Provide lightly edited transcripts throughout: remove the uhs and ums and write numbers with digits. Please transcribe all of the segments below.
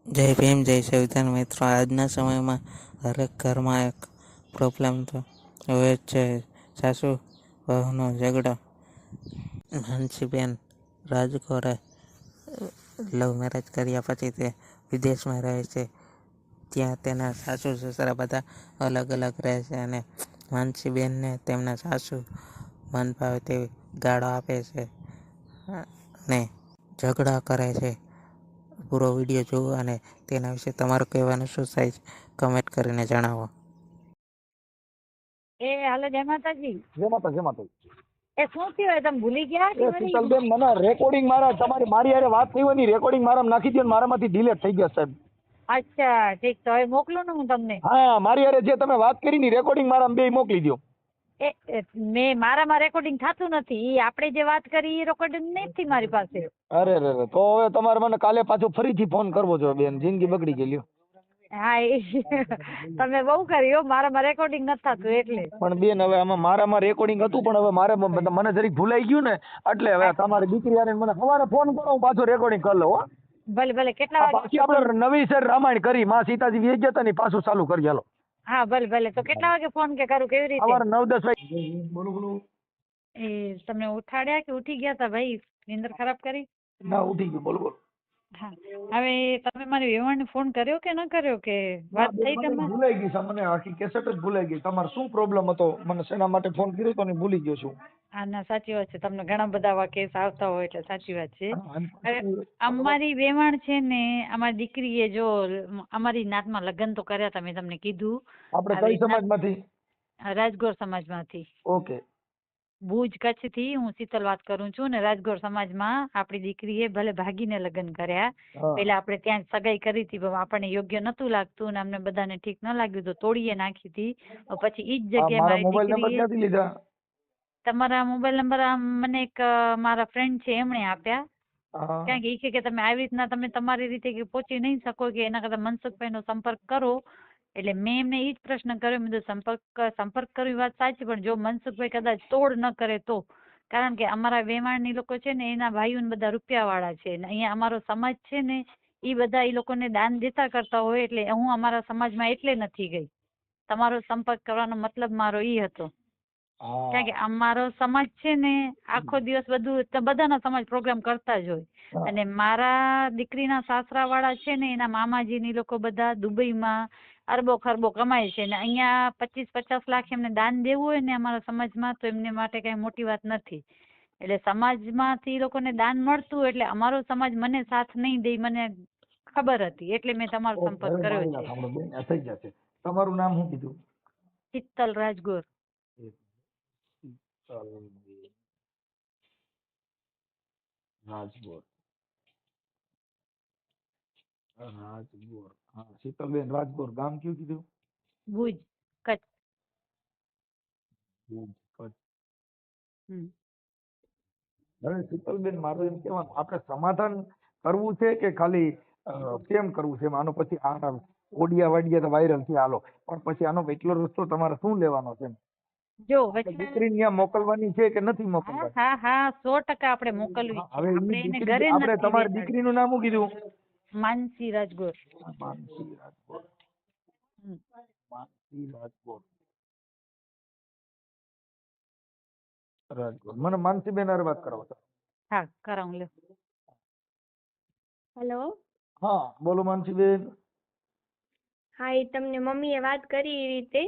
જય ભીમ, જય સંવિધાન મિત્રો. આજના સમયમાં દરેક ઘરમાં એક પ્રોબ્લેમ તો હોય જ છે. સાસુ વહુનો ઝઘડો. માનસીબેન રાજગોરે લવ મેરેજ કર્યા પછી તે વિદેશમાં રહે છે. ત્યાં તેના સાસુ સસરા બધા અલગ અલગ રહે છે અને માનસીબેનને તેમના સાસુ મન ભાવે તેવી ગાળો આપે છે અને ઝઘડા કરે છે. પૂરો વિડીયો જુઓ અને તેના વિશે તમારું કહેવાનું શું થાય છે કમેન્ટ કરીને જણાવો. હાલો જય માતાજી. જય માતા જય માતા. શું થયું? તમે ભૂલી ગયા કે વળી? શીતલબેન, મને રેકોર્ડિંગ મારી હારે વાત થઈ હોય ની રેકોર્ડિંગ મારામાં નાખી દો ને, મારામાંથી ડિલીટ થઈ ગયા સાહેબ. અચ્છા ઠીક, તો હવે મોકલું ને હું તમને. હા, મારી હારે જે તમે વાત કરી ની રેકોર્ડિંગ મારામાં બે મોકલી દો. મારામાં રેકોર્ડિંગ થતું નથી. ઈ આપણે જે વાત કરી એ રેકોર્ડિંગ નથી મારી પાસે. અરે રે, તો હવે તમારે મને કાલે પાછો ફરીથી ફોન કરવો જોઈએ બેન, જિંદગી બગડી ગઈ લ્યો. હા તમે બહુ કરી હો, મારામાં રેકોર્ડિંગ નથી થતું એટલે. પણ બેન, હવે આમાં મારામાં રેકોર્ડિંગ હતું પણ હવે મારે મને જરીક ભૂલાઈ ગયું ને, એટલે હવે તમારી દીકરી આને મને સવારે ફોન કરો, હું પાછો રેકોર્ડિંગ કરી લઉં. ભલે ભલે. કેટલા વાગે? પાછી આપણે નવી સર રામાયણ કરી, માં સીતાજી વેચ જતા ને પાછું ચાલુ કરી. હાલો. હા ભલે ભલે. તો કેટલા વાગે ફોન કે કરું, કેવી રીતે? સવારે 9-10 વાગે. બોલો બોલો. તમને ઉઠાડ્યા કે ઉઠી ગયા તા ભાઈ? નીંદર ખરાબ કરી? ના, ઉઠી ગયું. બોલો બોલો. હા, હવે તમે મારી વેવાણને ફોન કર્યો કે ન કર્યો, કે વાત થઈ તમારી? ભૂલાઈ ગઈ છે મને, આખી કેસેટ જ ભૂલાઈ ગઈ. તમારે શું પ્રોબ્લેમ હતો, મને શેના માટે ફોન કર્યો તો ને ભૂલી ગયો છું. હા ના, સાચી વાત છે. તમને ઘણા બધા આવા કેસ આવતા હોય એટલે સાચી વાત છે. હવે અમારી વેવાણ છે ને, અમારી દીકરીએ જો અમારી નાતમાં લગ્ન તો કર્યા હતા, મેં તમને કીધું. આપણે કઈ સમાજમાંથી? રાજગોર સમાજમાંથી. ઓકે. ભુજ કચ્છથી હું શીતલ વાત કરું છું. ને રાજગોર સમાજમાં આપણી દીકરીએ ભલે ભાગીને લગ્ન કર્યા. પેલા આપણે ત્યાં સગાઈ કરી હતી, પણ આપણને યોગ્ય નતું લાગતું ને અમને બધાને ઠીક ન લાગ્યું તો તોડીએ નાખી હતી. પછી ઈ જ જગ્યાએ મારી દીકરીએ તમારા મોબાઈલ નંબર મને એક મારા ફ્રેન્ડ છે એમણે આપ્યા. કારણ કે ઈ કે તમે આવી રીતના તમે તમારી રીતે પહોંચી નહીં શકો, કે એના કરતા મનસુખભાઈ નો સંપર્ક કરો. એટલે મેં એમને ઈ જ પ્રશ્ન કર્યો, મેં સંપર્ક કરવી વાત સાચી, પણ જો મનસુખભાઈ કદાચ તોડ ન કરે તો. કારણ કે અમારા વેવાણની લોકો છે ને, એના ભાઈઓ ને બધા રૂપિયા વાળા છે ને, અહીંયા અમારો સમાજ છે ને ઈ બધા ઈ લોકોને દાન દેતા કરતા હોય, એટલે હું અમારા સમાજમાં એટલે નથી ગઈ. તમારો સંપર્ક કરવાનો મતલબ મારો ઈ હતો. કારણ કે અમારો સમાજ છે ને આખો દિવસ બધાના સમાજ પ્રોગ્રામ કરતા જ હોય. અને મારા દીકરીના સાસરા વાળા છે ને, એના મામાજીની લોકો બધા દુબઈમાં અરબો ખરબો કમાય છે ને, અહીંયા 25-50 લાખ એમને દાન દેવું હોય ને અમારા સમાજમાં, તો એમને માટે કઈ મોટી વાત નથી. એટલે સમાજમાંથી લોકોને દાન મળતું, એટલે અમારો સમાજ મને સાથ નહીં દે, મને ખબર હતી, એટલે મેં તમારો સંપર્ક કર્યો છે. તમારું નામ શું કીધું? શીતલ રાજગોર. રાજગોર. હા, શીતલબેન રાજગોર. ગામ કયું કીધું? ભુજ કચ્છ. ભુજ કચ્છ. હવે શીતલબેન, મારું એમ કહેવાનું, આપણે સમાધાન કરવું છે કે ખાલી કેમ કરવું છે? આનો પછી આ ઓડિયા વાડિયા તો વાયરલ થયા, હાલો, પણ પછી આનો એટલો રસ્તો તમારે શું લેવાનો છે? જો દીકરીને ત્યાં મોકલવાની છે કે નથી મોકલવાની? હા હા 100% આપણે મોકલવી છે. હવે આપણે તમારી દીકરીનું નામ શું કીધું? માનસી રાજગોર. માનસી રાજગોર. માનસી રાજગોર. રાજગોર. મને માનસીબેન હારે વાત કરાવો. હા, કરાવું લ્યો. હેલો. હા, બોલો માનસીબેન. હા, એ તમને મમ્મીએ વાત કરી એ રીતે.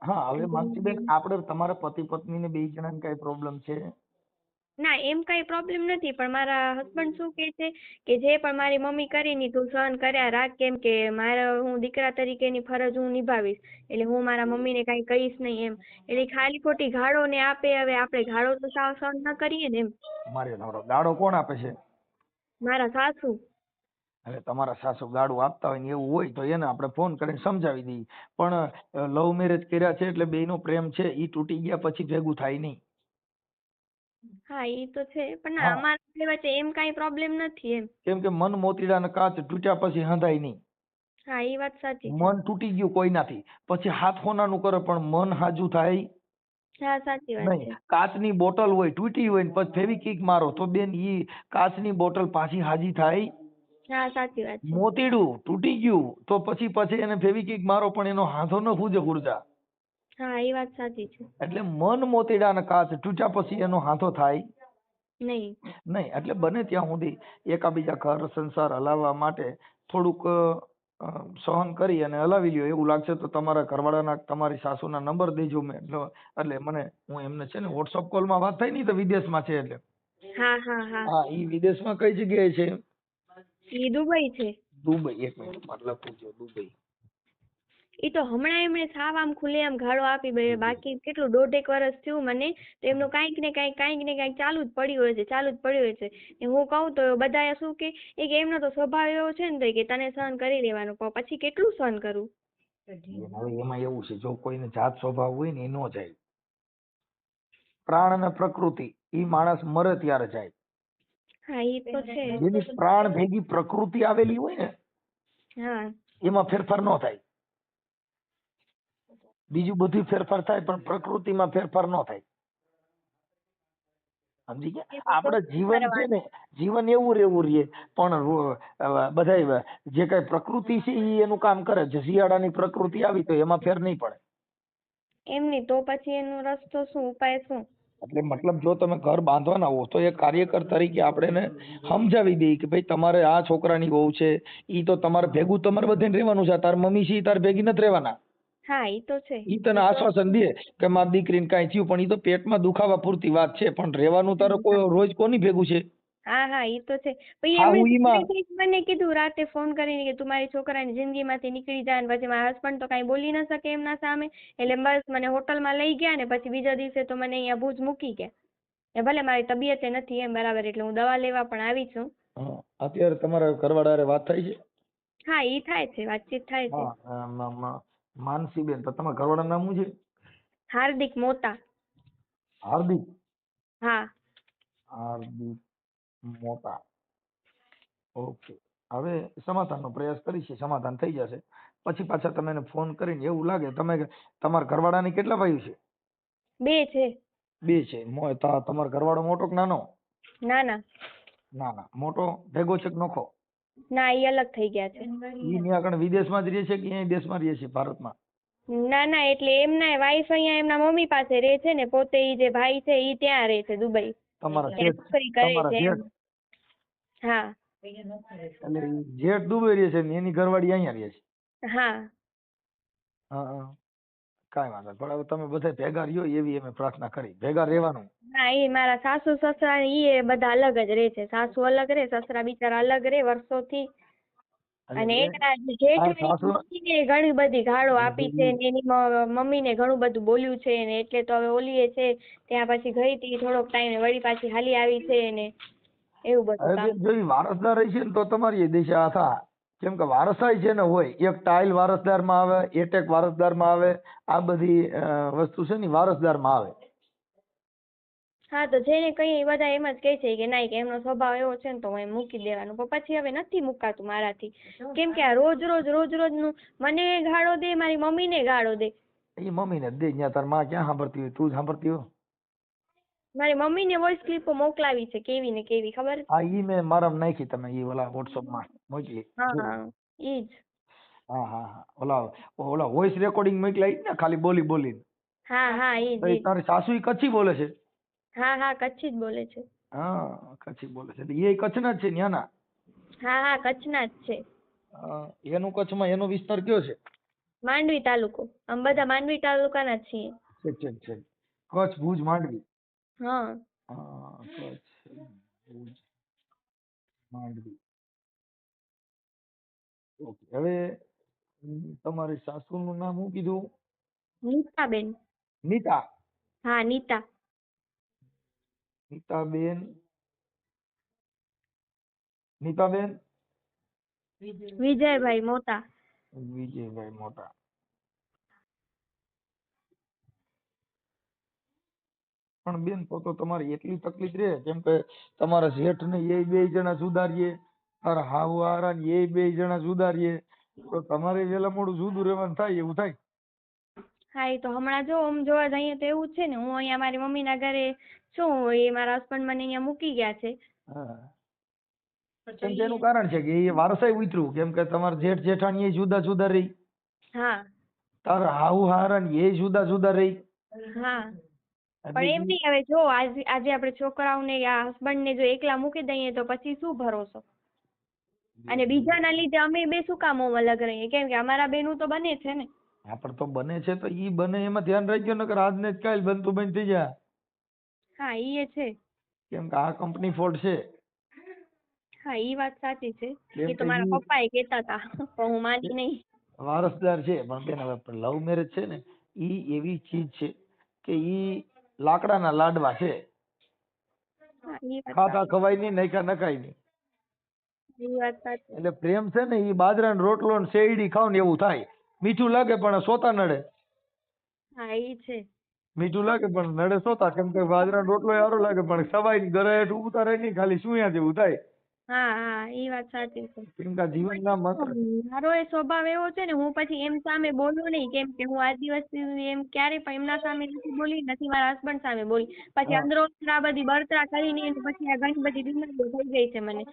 હા, હવે માનસીબેન, આપણે તમારા પતિ પત્નીને બે જણાને કઈ પ્રોબ્લેમ છે? ના, એમ કઈ પ્રોબ્લેમ નથી, પણ મારા હસબન્ડ શું કહે છે કે જે પણ મારી મમ્મી કરીને તું સહન કર્યા રાખ, કેમ કે હું દીકરા તરીકેની ફરજ હું નિભાવીશ, એટલે હું મારા મમ્મીને કઈ કહીશ નહીં એમ. એટલે ખાલી ખોટી ગાળો ને આપે, હવે આપણે ગાળો તો સાવ સહન ન કરીએ ને એમ. મારે નવરો ગાળો કોણ આપે છે? મારા સાસુ. હવે તમારા સાસુ ગાળું આપતા હોય ને એવું હોય તો એને આપણે ફોન કરીને સમજાવી દઈએ, પણ લવ મેરેજ કર્યા છે એટલે બેયનો પ્રેમ છે ઈ તૂટી ગયા પછી ભેગું થાય નહીં. હા, એ તો છે, પણ ના, અમારા વચ્ચે એમ કઈ પ્રોબ્લેમ નથી એમ. કેમ કે મન મોતીડાના કાચ તૂટ્યા પછી હંધાય નહીં. હા, એ વાત સાચી છે. મન તૂટી ગયું કોઈનાથી પછી હાથ હોનાનું કરે, પણ મન હાજુ થાય. હા, સાચી વાત છે. કાચની બોટલ હોય, તૂટી હોય ને પછી ફેવિકિક મારો તો બેન ઈ કાચની બોટલ પાછી હાજી થાય? હા સાચી વાત છે. મોતીડું તૂટી ગયું તો પછી એને ફેવિકિક મારો પણ એનો હાથો ન ફૂજે ગુર્જા. હા એ વાત સાચી છે. એટલે મન મોતીડા ને કાચ તૂટ્યા પછી એનો હાથો થાય નહીં. નહીં. એટલે બને ત્યાં સુધી એકાબીજા ઘર સંસાર હલાવવા માટે થોડુંક સહન કરી અને હલાવી લ્યો. એવું લાગશે તો તમારા ઘરવાળાના તમારી સાસુના નંબર દેજો. એટલે મને હું એમને છે ને વોટ્સઅપ કોલમાં વાત થઈ નહીં તો વિદેશમાં છે એટલે હા હા હા. હા ઈ વિદેશમાં કઈ જગ્યાએ છે? એ દુબઈ છે. દુબઈ. એક મિનિટ મતલબ પૂછજો દુબઈ. એ તો હમણાં એમણે સાવ આમ ખુલ્લેઆમ ગાળો આપી બાકી કેટલું 1.5 વર્ષ થયું મને તો એમનું કાંઈક ને કાંઈક ચાલુ જ પડ્યું હોય છે. ને હું કહું તો બધા શું કે એમનો તો સ્વભાવ એવો છે ને તો કે તને સહન કરી લેવાનું પણ પછી કેટલું સહન કરું. હવે એમાં એવું છે જો કોઈને જાત સ્વભાવ હોય ને એ નો જાય. પ્રાણ અને પ્રકૃતિ ઈ માણસ મરે ત્યારે જાય. હા એ તો છે. જેની પ્રાણ ભેગી પ્રકૃતિ આવેલી હોય ને હા એમાં ફેરફાર ન થાય. બીજું બધું ફેરફાર થાય પણ પ્રકૃતિમાં ફેરફાર ન થાય. સમજી ગયા? આપણે જીવન છે ને જીવન એવું રહેવું રહીએ પણ બધા જે કઈ પ્રકૃતિ છે એ એનું કામ કરે છે. શિયાળાની પ્રકૃતિ આવી તો એમાં ફેર નહીં પડે. એમની તો પછી એનો રસ્તો શું ઉપાય શું? એટલે મતલબ જો તમે ઘર બાંધવાના હો તો એક કાર્યકર તરીકે આપણે એને સમજાવી દઈએ કે ભાઈ તમારે આ છોકરાની વહુ છે ઈ તો તમારે ભેગું તમારે બધાને રહેવાનું છે. તાર મમ્મી છે ઈ તાર ભેગી નથી રહેવાના. હા એ તો છે. ઈ તને આશ્વાસન દે કે મારી દીકરીને કાંઈ થયું પણ ઈ તો પેટમાં દુખાવા પૂરતી વાત છે પણ રહેવાનું તારે કોઈ રોજ કોની ભેગું છે? હા હા એ તો છે. પછી હા, હું એમણે ઈમાં- કંઈક મને કીધું રાતે ફોન કરીને કે તું મારી છોકરાની જિંદગીમાંથી નીકળી જા. અને પછી મારા હસબન્ડ તો કાંઈ બોલી ન શકે એમના સામે. એટલે બસ મને હોટલમાં લઈ ગયા ને પછી બીજા દિવસે તો મને અહીંયા ભુજ મૂકી ગયા. એ ભલે મારી તબિયત નથી એમ બરાબર એટલે હું દવા લેવા પણ આવી છું. હા, અત્યારે તમારા ઘરવાળા હારે વાત થાય છે? હા એ થાય છે, વાતચીત થાય છે. હા, માનસીબેન તો તમારા ઘરવાળાનું નામ શું છે? હાર્દિક મોતા. હાર્દિક. હા હાર્દિક મોટા. ઓકે. હવે સમાધાનનો પ્રયાસ કરીશું. સમાધાન થઈ જશે પછી પાછા તમે એને ફોન કરીને એવું લાગે તમે તમારા ઘરવાળાની કેટલા ભાઈઓ છે? 2 છે. 2 છે. તમારો ઘરવાળો મોટો કે નાનો? ના ના નાના. મોટો ભેગો છે કે નોખો? ના એ અલગ થઈ ગયા છે. ઈ ન્યા આગળ વિદેશમાં જ રહે છે કે અહીંયા દેશમાં રહે છે ભારતમાં? ના ના એટલે એમના વાઈફ અહીંયા એમના મમ્મી પાસે રહે છે ને પોતે ઈ જે ભાઈ છે ઈ ત્યાં રહે છે દુબઈ. તમારા ત્યાં જેઠ નોકરી કરે તમારા છે એમ. જેઠ હા એટલે ઈ જેઠ દુબઈ રહે છે ને એની ઘરવાળી અહીંયા રહે છે? હા હા. કાંઈ વાંધો નહીં. પણ હવે તમે બધા ભેગા રહ્યો એવી અમે પ્રાર્થના કરી. ભેગા રહેવાનું. હા એ મારા સાસુ સસરા ઈ બધા અલગ જ રહે છે. સાસુ અલગ રહે, સસરા બિચારા અલગ રહે વર્ષોથી. અને એના જેઠ સાસુ મમ્મીને ઘણી બધી ગાળો આપી છે ને એની મમ્મીને ઘણું બધું બોલ્યું છે ને એટલે તો હવે ઓલીએ છે ત્યાં પછી ગઈ હતી થોડોક ટાઈમ વળી પાછી હાલી આવી છે ને એવું બધું હવે કામ. બેન જો ઈ વારસદાર હશે ને તો તમારી એ દિશા થા. કેમ કે વારસાઈ છે ને હોય એક ટાઇલ વારસદારમાં આવે, એટેક વારસદારમાં આવે. આ બધી વસ્તુ છે ને ઈ વારસદારમાં આવે. હા તો જેને કહીએ એ બધા એમ જ કહે છે કે ના કે એમનો સ્વભાવ એવો છે ને તો હું એમ મૂકી દેવાનું પણ પછી હવે નથી મુકાતું મારાથી. કેમ કે આ રોજ નું મને ગાળો દે મારી મમ્મીને ગાળો દે. એ મમ્મીને જ દે. ત્યાં તાર માં ક્યાં સાંભળતી હોય? તું જ સાંભળતી હોય? મારી મમ્મીને વોઇસ ક્લિપો મોકલાવી છે કેવી ને કેવી ખબર છે? હા ઈ મેં મારામાં નાખી. તમે ઈ ઓલા વોટ્સઅપમાં મોકલી. હા ઈ જ. હા. ઓલા વોઇસ રેકોર્ડિંગ મોકલા ઈ જ ને ખાલી બોલીને? હા ઈ તો જ. ઈ તારી સાસુ ઈ કચ્છી બોલે છે? હા કચ્છી જ બોલે છે. હા કચ્છી બોલે છે. એ કચ્છના જ છે ન્યાના? હા કચ્છના જ છે. એનું કચ્છમાં એનો વિસ્તાર કયો છે? માંડવી તાલુકો. અમે બધા માંડવી તાલુકાના જ છીએ. છે. કચ્છ, ભુજ, માંડવી. હા કચ્છ, ભુજ, માંડવી. ઓકે. હવે તમારી સાસુનું નામ શું કીધું? નીતાબેન. નીતા. હા નીતા. નીતાબેન વિજયભાઈ મોતા. વિજયભાઈ મોટા. પણ બેન તો તમારી એટલી તકલીફ રહે કેમ કે તમારા જેઠ ને એ 2 જણા સુધારીએ, તારા હાહુહારા ને એ 2 જણા સુધારીએ તો તમારે વેલા મોડું જુદું રહેવાનું થાય એવું થાય. હા એ તો હમણાં જો આમ જોવા જઈએ તો એવું જ છે ને હું અહીંયા મારી મમ્મીના ઘરે છું એ મારા હસબન્ડ મને અહીંયા મૂકી ગયા છે. હા કેમ કે એનું કારણ છે કે એ વારસાઈ ઉતર્યું, કેમ કે તમારા જેઠ જેઠાણી એ જુદા જુદા રહી, હા તારા હાહુ હાહરા એ જુદા જુદા રહી. હા એટલે પણ એમ ઈ- નહીં, હવે જો આજે આપણે છોકરાઓને આ હસબન્ડ ને જો એકલા મૂકી દઈએ તો પછી શું ભરોસો, અને બીજાના લીધે અમે બે શું કામ અલગ રહીએ, કેમ કે અમારા બેનું તો બને છે ને. હા પણ તો બને છે તો ઈ બને એમાં ધ્યાન રાખજો, નકર આજ ને જ કાલ બનતું બંધ થઈ જાય. હા ઈ છે. કેમ કે આ કંપની ફોલ્ટ છે. હા ઈ વાત સાચી છે. કેમ એ તો કે મારા ઈ પપ્પા એ કહેતા હતા પણ હું માની નહીં. વારસદાર છે, પણ બેન હવે લવ મેરેજ છે ને ઈ એવી ચીજ છે કે ઈ લાકડાના લાડવા છે, હા ઈ વાત ખાતા ખવાય નહીં, નૈખા નખાય નહીં. ઈ વાત સાચી. એટલે પ્રેમ છે ને ઈ બાજરાનો રોટલો ને શેરડી ખાવ ને એવું થાય. મીઠું લાગે પણ સોતા નડે, હા ઈ છે. મીઠું લાગે પણ નડે સોતા. કેમ કે બાજરાનો રોટલો સારો લાગે પણ સવાઈ ગળે હેઠ ઉતારે નહીં, ખાલી સુયા જેવું થાય. હા હા ઈ વાત સાચી છે. કેમ કે આ જીવનના માત્ર મારો એ સ્વભાવ એવો છે ને, હું પછી એમ સામે બોલું નહીં, કેમ કે હું આ દિવસ એમ ક્યારેય પણ એમના સામે નથી બોલી, નથી મારા હસબન્ડ સામે બોલી. પછી હા. અંદરો અંદર આ બધી બળતરા કરીને એને પછી આ ઘણી બધી બીમારીઓ થઈ ગઈ છે મને.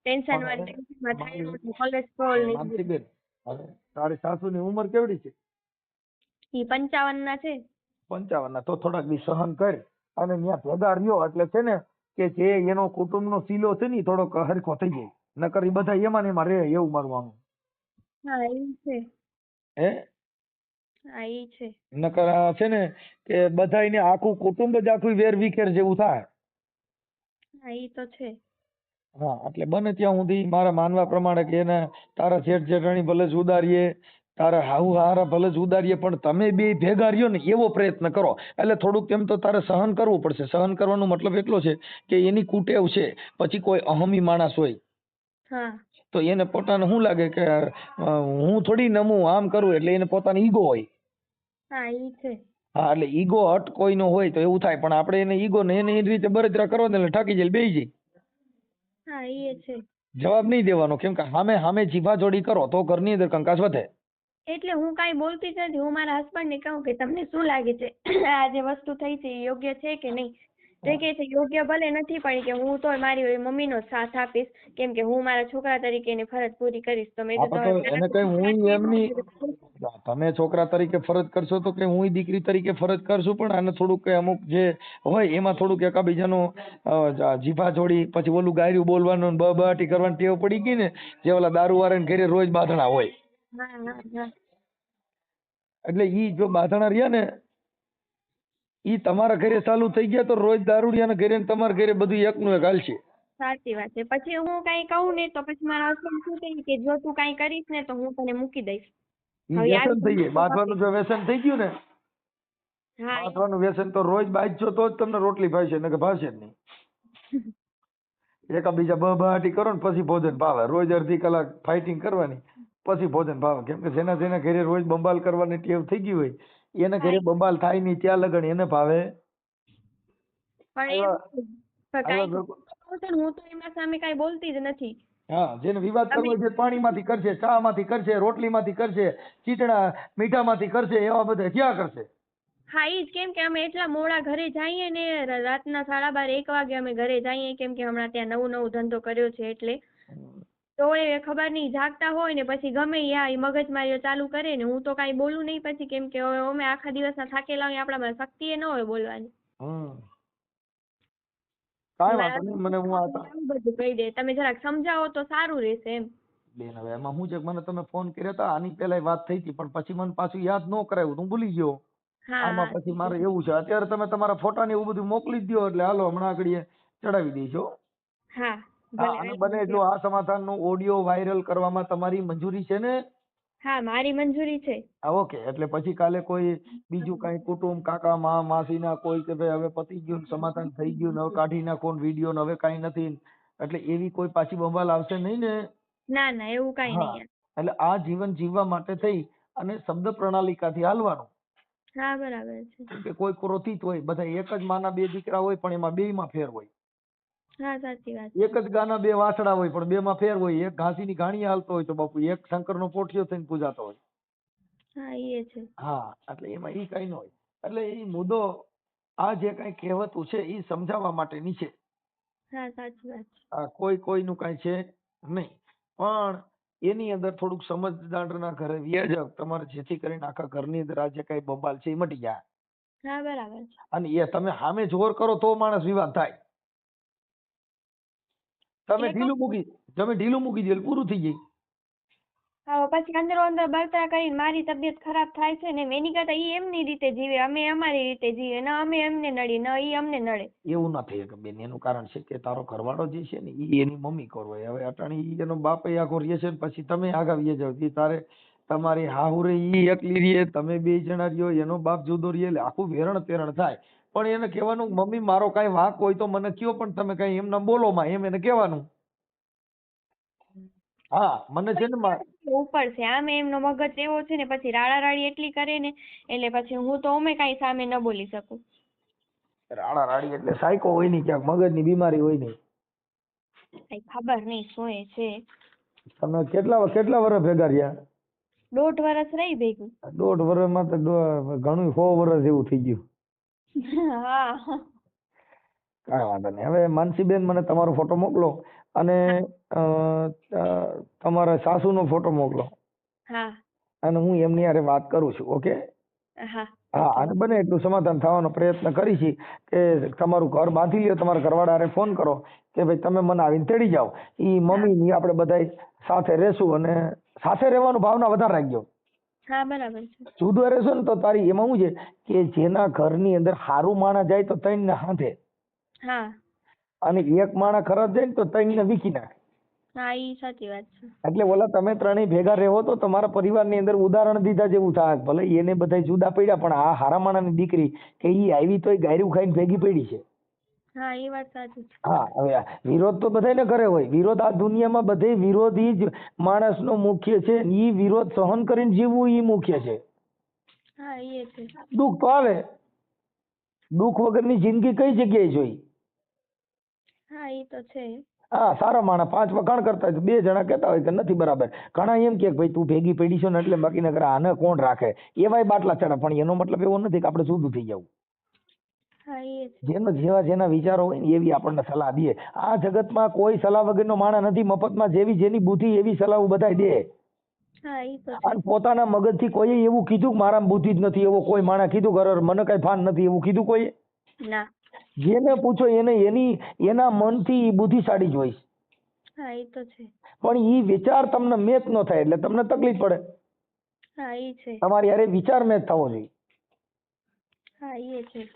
ટેન્શન વાળી, ટેન્શનમાં થાઇરોઇડ, કોલેસ્ટ્રોલ ને એ બધું. માનસીબેન, હવે તારી સાસુની ઉંમર કેવડી છે? ઈ 55 ના છે. 55 ના. તો થોડાક દી સહન કર અને ત્યાં ભેગા રહ્યો એટલે છે ને કે જે એનો કુટુંબનો સીલો છે ને ઈ થોડોક હરખો થઈ જાય. નકર ઈ બધા એમાં ને એમાં રહે એવું મારું માનવું. હા ઈ છે. હે હા ઈ છે. નકર આ છે ને કે બધાયને આખું કુટુંબ જ આખું વેર વિખેર જેવું થાય. હા ઈ તો છે. હા, એટલે બને ત્યાં સુધી મારા માનવા પ્રમાણે કે એને તારા જેઠ જેઠાણી ભલે જુદા રહીએ, તારા હાહુ હારા ભલે જુદા રહીએ, પણ તમે બે ભેગા રહ્યો ને એવો પ્રયત્ન કરો. એટલે થોડુંક તેમ તો તારે સહન કરવું પડશે. સહન કરવાનો મતલબ એટલો છે કે એની કુટેવ છે, પછી કોઈ અહમી માણસ હોય હા તો એને પોતાને શું લાગે કે હું થોડી નમું આમ કરું, એટલે એને પોતાની ઈગો હોય. હા ઈ છે. હા, એટલે ઈગો હટ કોઈનો હોય તો એવું થાય, પણ આપણે એને ઈગો ને એને એ રીતે બળતરા કરવા દે એટલે ઠાકી જાય, બેહી જાય. હા ઈ છે. જવાબ નહીં દેવાનો, કેમ કે સામે સામે જીભા જોડી કરો તો ઘરની અંદર કંકાસ વધે. એટલે હું કાંઈ બોલતી જ નથી. હું મારા હસબન્ડ ને કહું કે તમને શું લાગે છે આ જે વસ્તુ થઈ છે એ યોગ્ય છે કે નહીં? તો એ કહે છે યોગ્ય ભલે નથી, પણ કે હું તો મારી મમ્મીનો સાથ આપીશ, કેમ કે હું મારા છોકરા તરીકે એની ફરજ પૂરી કરીશ. તો મેં આપણે કીધું તો એને કઈ હું એમની તમે છોકરા તરીકે ફરજ કરશો તો કે હું દીકરી તરીકે ફરજ કરશું, પણ આને થોડુંક કઈ અમુક જે હોય એમાં થોડુંક એકાબીજાનું જીભા જોડી પછી ઓલું ગાયરું બોલવાનું ને બબાટી કરવાની ટેવ પડી ગઈ ને, જે ઓલા દારૂ વાળાને ઘરે રોજ બાંધણા હોય. હા હા હા એટલે ઈ જો બાંધણા રહ્યા ને ઈ તમારા ઘરે ચાલુ થઈ ગયા તો રોજ દારૂડિયાના ઘરે ને તમારા ઘરે બધું એકનું એક હાલશે. સાચી વાત છે. પછી હું કાંઈ કહું ને તો પછી મારા હસબન્ડ શું કહે કે જો તું કાંઈ કરીશ ને તો હું તને મૂકી દઈશ. ઈ હવે વ્યસન થઈ જાય. આવી બાંધવાનું જો વ્યસન થઈ ગયું ને, હા બાંધવાનું વ્યસન તો રોજ બાંધશો તો જ તમને રોટલી ભાવશે, નકર ભાવશે જ નહીં. એકાબીજા બબાટી કરો ને પછી ભોજન ભાવે. રોજ અડધી કલાક ફાઇટિંગ કરવાની પછી ભોજન ભાવે. કેમ કે જેના જેના ઘરે રોજ બંબાલ કરવાની ટેવ થઈ ગઈ હોય એના ઘરે બંબાલ થાય નહીં ત્યાં લગન એને ભાવે. પણ આવ્યા પણ આવ્યા કાંઈ લોકો. કહું છું ને, હું તો એમના સામે કાંઈ બોલતી જ નથી. હા, જેને વિવાદ કરવો તમે છે પાણીમાંથી કરશે, ચામાંથી કરશે, રોટલીમાંથી કરશે, ચીટણા મીઠામાંથી કરશે, એવા બધા ક્યાં કરશે? હા ઈ જ, કેમ કે અમે એટલા મોડા ઘરે જઈએ ને, રાતના 12:30 1 વાગે અમે ઘરે જઈએ, કેમ કે હમણાં ત્યાં નવો ધંધો કર્યો છે એટલે. તો એ ખબર નહીં જાગતા હોય ને પછી ગમે ઈ મગજમારીઓ ચાલુ કરે ને, હું તો કાંઈ બોલું નહીં પછી, કેમ કે હવે અમે આખા દિવસના થાકેલા હોય, આપણામાં શક્તિ એ ન હોય બોલવાની. કાંઈ મારા વાંધો નહીં, મને હું આ આવું બધું કહી દે, તમે જરાક સમજાવો તો સારું રહેશે એમ. બેન હવે એમાં શું છે કે મને તમે ફોન કર્યા હતા આની પહેલા વાત થઈ હતી, પણ પછી મને પાછું યાદ ન કરાવ્યું, હું ભૂલી ગયો. હા આમાં પછી મારે એવું છે અત્યારે તમે તમારા ફોટા ને એવું બધું મોકલી જ દો એટલે હાલો હમણાં આગળ ચડાવી દઈશું. હા હા, ભલે અને બને એટલું આ સમાધાનનો ઓડિયો વાયરલ કરવામાં તમારી મંજૂરી છે ને? હા મારી મંજૂરી છે. હા, ઓકે. એટલે પછી કાલે કોઈ બીજું કઈ કુટુંબ કાકા માસીના કોઈ કે ભાઈ હવે પતી ગયું સમાધાન થઈ ગયું ને હવે કાઢી નાખો વિડીયો ને હવે કઈ નથી, એટલે એવી કોઈ પાછી બંબાલ આવશે નહીં ને? ના ના એવું કાંઈ હા, નહીં. એટલે આ જીવન જીવવા માટે થઈ અને શબ્દ પ્રણાલિકાથી હાલવાનું. હા બરાબર છે. કેમ કે કોઈ ક્રોધિત હોય, બધા એક જ માના બે દીકરા હોય પણ એમાં બે માં ફેર હોય. હા સાચી વાત. એક જ ગાના બે વાસડા હોય પણ બે માં ફેર હોય. એક ઘાસીની ઘાણી હાલતો હોય તો બાપુ એક શંકરનો પોઠિયો થઈને પૂજાતો હોય. હા એ છે. હા, એટલે એમાં ઈ કઈ ન હોય. એટલે એ મુદ્દો આ જે કઈ કહેવતું છે એ સમજાવવા માટેની છે. હા સાચી વાત છે. આ કોઈનું કાંઈ છે નહીં, પણ એની અંદર થોડુંક સમજદારના ઘરે વ્યા જાવ તમારે, જેથી કરીને આખા ઘરની અંદર આ જે કાંઈ બબાલ છે એ મટી જાય. હા બરાબર છે. અને એ તમે સામે જોર કરો તો માણસ વિવાદ થાય. તમે એ તો ઢીલું મૂકી દો એટલે પૂરું થઈ જાય. હા પછી અંદરો અંદર બળતરા કરીને મારી તબિયત ખરાબ થાય છે ને એની કરતા ઈ એમની રીતે જીવે, અમે અમારી રીતે જીવે, ન અમે એમને નડી ન ઈ અમને નડે. એવું ના થઈ શકે બેન. એનું કારણ છે કે તારો ઘરવાળો જે છે ને ઈ એની મમ્મી કરવાય. હવે અટાણી ઈ એનો બાપ આખો રહે છે ને પછી તમે આગા વ્યા જાવ. ઈ તારે તમારી હાહુ રે ઈ એકલી રહે, તમે બે જણા રહ્યો, એનો બાપ જુદો રહે, એટલે આખું વેરણ તેરણ થાય. પણ એને કહેવાનું મમ્મી મારો કાંઈ વાંક હોય તો મને કયો, પણ તમે કાંઈ એમના બોલો માં, એમ એને કહેવાનું. હા મને છે ને ઉપર છે આમે એમનો મગજ એવો છે ને પછી રાડા રાડી એટલી કરે ને એટલે પછી હું તો અમે કાંઈ સામે ન બોલી શકું. રાડા રાડી એટલે સાયકો હોય નહીં, ક્યાંક મગજની બીમારી હોય નહીં. કઈ ખબર નહીં શું એ છે. તમે કેટલા વર્ષ ભેગા રહ્યા? 1.5 વર્ષ રહી ભેગું. 1.5 વર્ષમાં તો ઘણું 100 વર્ષ જેવું થઈ ગયું. હા કાંઈ વાંધો નહીં. હવે માનસીબેન મને તમારો ફોટો મોકલો અને તમારા સાસુનો ફોટો મોકલો હા અને હું એમની હારે વાત કરું છું. ઓકે? હા હા, અને બને એટલું સમાધાન થવાનો પ્રયત્ન કરીશી કે તમારું ઘર બાંધી લ્યો, તમારા ઘરવાળા હારે ફોન કરો કે ભાઈ તમે મને આવીને તેડી જાઓ. ઈ મમ્મી ની આપણે બધા સાથે રહેશું અને સાથે રહેવાનું ભાવના વધારે રાખજો. હા બરાબર છે. જુદો રહેશો ને તો તારી એમાં શું છે કે જેના ઘરની અંદર હારું માણસ જાય તો 3 ને હાથે, હા અને એક માણસ ખરાબ જાય ને તો 3 ને વીખી નાખે. હા ઈ સાચી વાત છે. એટલે ઓલા તમે ત્રણેય ભેગા રહેવો તો તમારા પરિવારની અંદર ઉદાહરણ દીધા જેવું થાય. ભલે એને બધા જુદા પડ્યા પણ આ હારા માણાની દીકરી કે ઈ આવી તોય ગાયરું ખાઈને ભેગી પડી છે. હા એ વાત સાચી છે. હા, હવે વિરોધ તો બધાને ઘરે હોય. વિરોધ આ દુનિયામાં બધે વિરોધી જ માણસનો મુખ્ય છે. ઈ વિરોધ સહન કરીને જીવવું ઈ મુખ્ય છે. હા એ છે. દુઃખ તો આવે, દુઃખ વગરની જિંદગી કઈ જગ્યાએ જોઈ? હા એ તો છે. હા, સારા માણસ 5 વખાણ કરતા હોય તો 2 જણા કહેતા હોય કે નથી બરાબર. ઘણા એમ કે ભાઈ તું ભેગી પડી છો ને એટલે બાકી નકર આને કોણ રાખે, એવાય બાટલા ચડે. પણ એનો મતલબ એવો નથી કે આપણે શુદ્ધ થઈ જવું. હા એ છે. જેના વિચારો હોય ને એવી આપણને સલાહ દે. આ જગતમાં કોઈ સલાહ વગરનો માણસ નથી. મફતમાં જેની બુદ્ધિ એવી સલાહ બધાય દે. હા એ તો છે. અને પોતાના મગજથી કોઈએ એવું કીધું કે મારામાં બુદ્ધિ જ નથી, એવો કોઈ માણસ કીધું ઘર મને કઈ ભાન નથી એવું કીધું કોઈ? ના. જેને પૂછો એને એના મનથી બુદ્ધિશાળી જ હોય. હા એ તો છે. પણ ઈ વિચાર તમને મેચ ન થાય એટલે તમને તકલીફ પડે. હા એ છે. તમારી હારે વિચાર મેચ થવો જોઈએ. હા એ છે.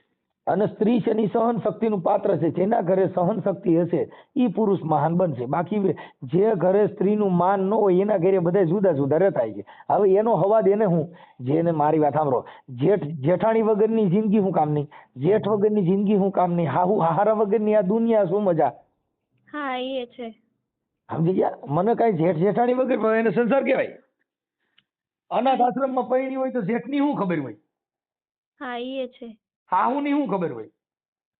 અને સ્ત્રી છે એની સહન શક્તિનું પાત્ર છે. જેના ઘરે સહન શક્તિ હશે ઈ પુરુષ મહાન બનશે. બાકી જે ઘરે સ્ત્રીનું માન ન હોય એના ઘરે બધા જુદા જુદા રહેતા છે. હવે એનો હવાદ એને હું, જેને મારી વાત સાંભળો, જેઠાણી વગરની જિંદગી હું કામની, જેઠ વગરની જિંદગી હું કામની, હાહુ હારા વગરની આ દુનિયા શું મજા. હા એ છે. સમજી ગયા? મને કઈ જેઠ જેઠાણી વગર એને સંસાર કહેવાય. અનાથ આશ્રમમાં પૈણી હોય તો જેઠની શું ખબર હોય? હા એ છે. હાહુની શું ખબર હોય?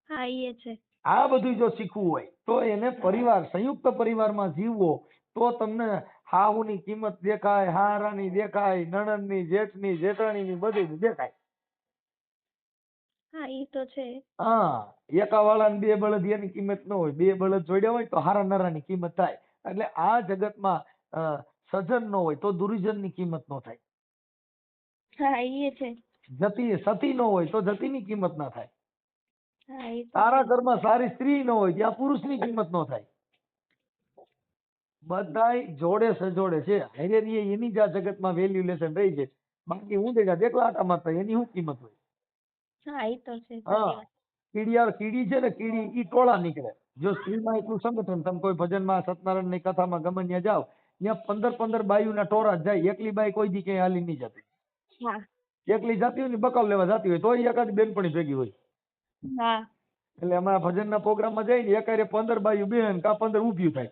હા એ છે. આ બધું જો શીખવું હોય તો એને પરિવાર, સંયુક્ત પરિવારમાં જીવવો તો તમને હાહુની કિંમત દેખાય, હારાની દેખાય, નણંદની, જેઠની, જેઠાણીની બધી દેખાય. હા એ તો છે. હા, એકાવાળાને 2 બળદ એની કિંમત ન હોય. 2 બળદ જોડ્યા હોય તો હારા નરાની કિંમત થાય. એટલે આ જગતમાં સજન ન હોય તો દુર્જનની કિંમત ન થાય. હા એ છે. સતી ન હોય તો જતીની કિંમત ના થાય. હા એ તો તારા છે. ઘરમાં સારી સ્ત્રી ન હોય ત્યાં પુરુષની કિંમત ન થાય. બધાય જોડે સજોડે છે. હારેરીએ એની જ આ જગતમાં વેલ્યુલેશન રહી છે. બાકી હું દેખા એકલા આટા મારતા એની શું કિંમત હોય? હા એ તો છે. હા, કીડી છે ને કીડી ઈ ટોળા નીકળે. જો સ્ત્રીમાં એટલું સંગઠન, તમે કોઈ ભજનમાં, સત્યનારાયણની કથામાં ગમે ત્યાં જાઓ ત્યાં 15 બાયુના ટોળા જ જાય. એકલી બાઈ કોઈ દી ક્યાંય હાલી નહીં જતી. હા. એકલી જાતી હોય ને બકાલ લેવા જાતી હોય તોય એકાદ બેનપણી ભેગી હોય. હા. એટલે અમારા ભજનના પ્રોગ્રામમાં જઈને એકારે 15 બાયું બેન કા 15 ઊભી થાય.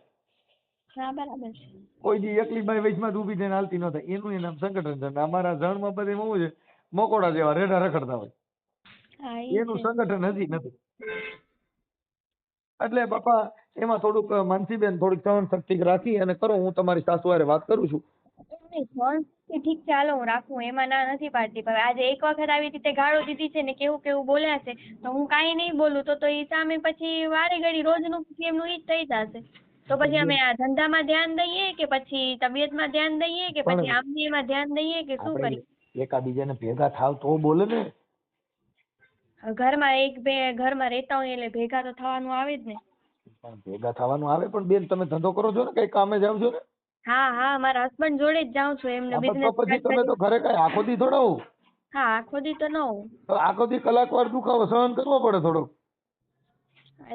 હા બરાબર છે. કોઈ દી એકલી બાઈ વચમાં જ ઊભી થઈને હાલતી ન થાય. એનું નામ સંગઠન છે. અમારા જણમાં બધે શું છે, મકોડા જેવા રેડા રખડતા હોય. હા એ એનું છે. સંગઠન હજી નથી. એટલે બાપા એમાં થોડુંક માનસીબેન થોડીક સહન શક્તિ રાખી અને કરો. હું તમારી સાસુ હારે વાત કરું છું. નહીં, સહન એ ઠીક છે હાલો હું રાખું, એમાં ના નથી પાડતી, પણ આજે એક વખત આવી રીતે ગાળો દીધી છે ને કેવું કેવું બોલ્યા છે તો હું કાંઈ નહીં બોલું તો એ સામે પછી વારે ઘડી રોજનું એમનું ઈ જ થઈ જશે. તો પછી અમે આ ધંધામાં ધ્યાન દઈએ કે પછી તબિયતમાં ધ્યાન દઈએ કે પછી પણ આમને એમાં ધ્યાન દઈએ કે શું આપણે કરીએ? એકાબીજાને ભેગા થાવ તો બોલે ને. ઘરમાં એક બે ઘરમાં રહેતા હોય એટલે ભેગા તો થવાનું આવે જ ને. પણ ભેગા થવાનું આવે, પણ બેન તમે ધંધો કરો છો ને, કઈ કામે જાવ છો ને? હા હા મારા હસબન્ડ જોડે જ જાઉં છું, એમને હા, પણ બિઝનેસ તો પછી તમે તો ઘરે કઈ આખો દી થોડા હો. હા આખો દી તો ન હોઉં. તો આખો દી કલાકવાર દુખાવો સહન કરવો પડે થોડો.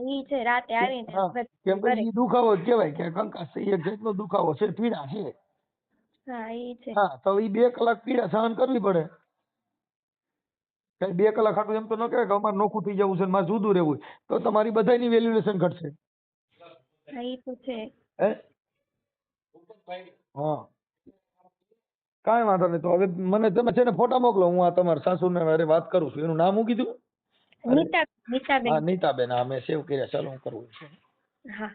ઈ છે રાતે આવીને હા, કેમ કે ઈ દુખાવો જ કહેવાય કે કંકાસ છે, એક જાતનો દુખાવો છે, પીડા છે. હા ઈ છે. હા, તો ઈ 2 કલાક પીડા સહન કરવી પડે. કઈ 2 કલાક હાટું એમ તો ન કહેવાય કે અમારે નોખું થઈ જવું છે ને મારે જુદું રહેવું છે. તો તમારી બધાયની વેલ્યુએશન ઘટશે. હા ઈ તો છે. હે? હા, કાંઈ વાંધો નહીં. તો હવે મને તમે છે ને ફોટા મોકલો, હું આ તમારા સાસુને હારે વાત કરું છું. એનું નામ શું કીધું? નીતાબેન. હા, નીતાબેન. હા, મેં સેવ કર્યા. ચાલો હું કરું છું. હા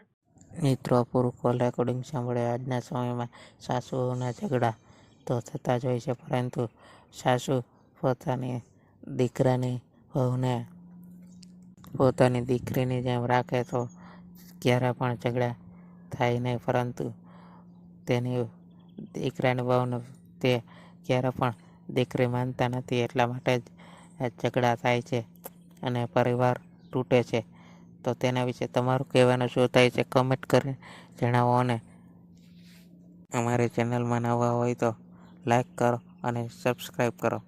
મિત્રો, પૂરું કોલ રેકોર્ડિંગ સાંભળે. આજના સમયમાં સાસુઓના ઝઘડા તો થતા જ હોય છે, પરંતુ સાસુ પોતાની દીકરાની વહુને પોતાની દીકરીની જેમ રાખે તો ક્યારે પણ ઝઘડા થાય નહીં, પરંતુ તેની દીકરાની વહુને તે ક્યારે પણ દીકરી માનતા નથી, એટલા માટે જ આ ઝઘડા થાય છે અને પરિવાર તૂટે છે. તો તેના વિશે તમારું કહેવાનું શું થાય છે કમેન્ટ કરીને જણાવો, અને અમારી ચેનલમાં નવા હોય તો લાઈક કરો અને સબસ્ક્રાઈબ કરો.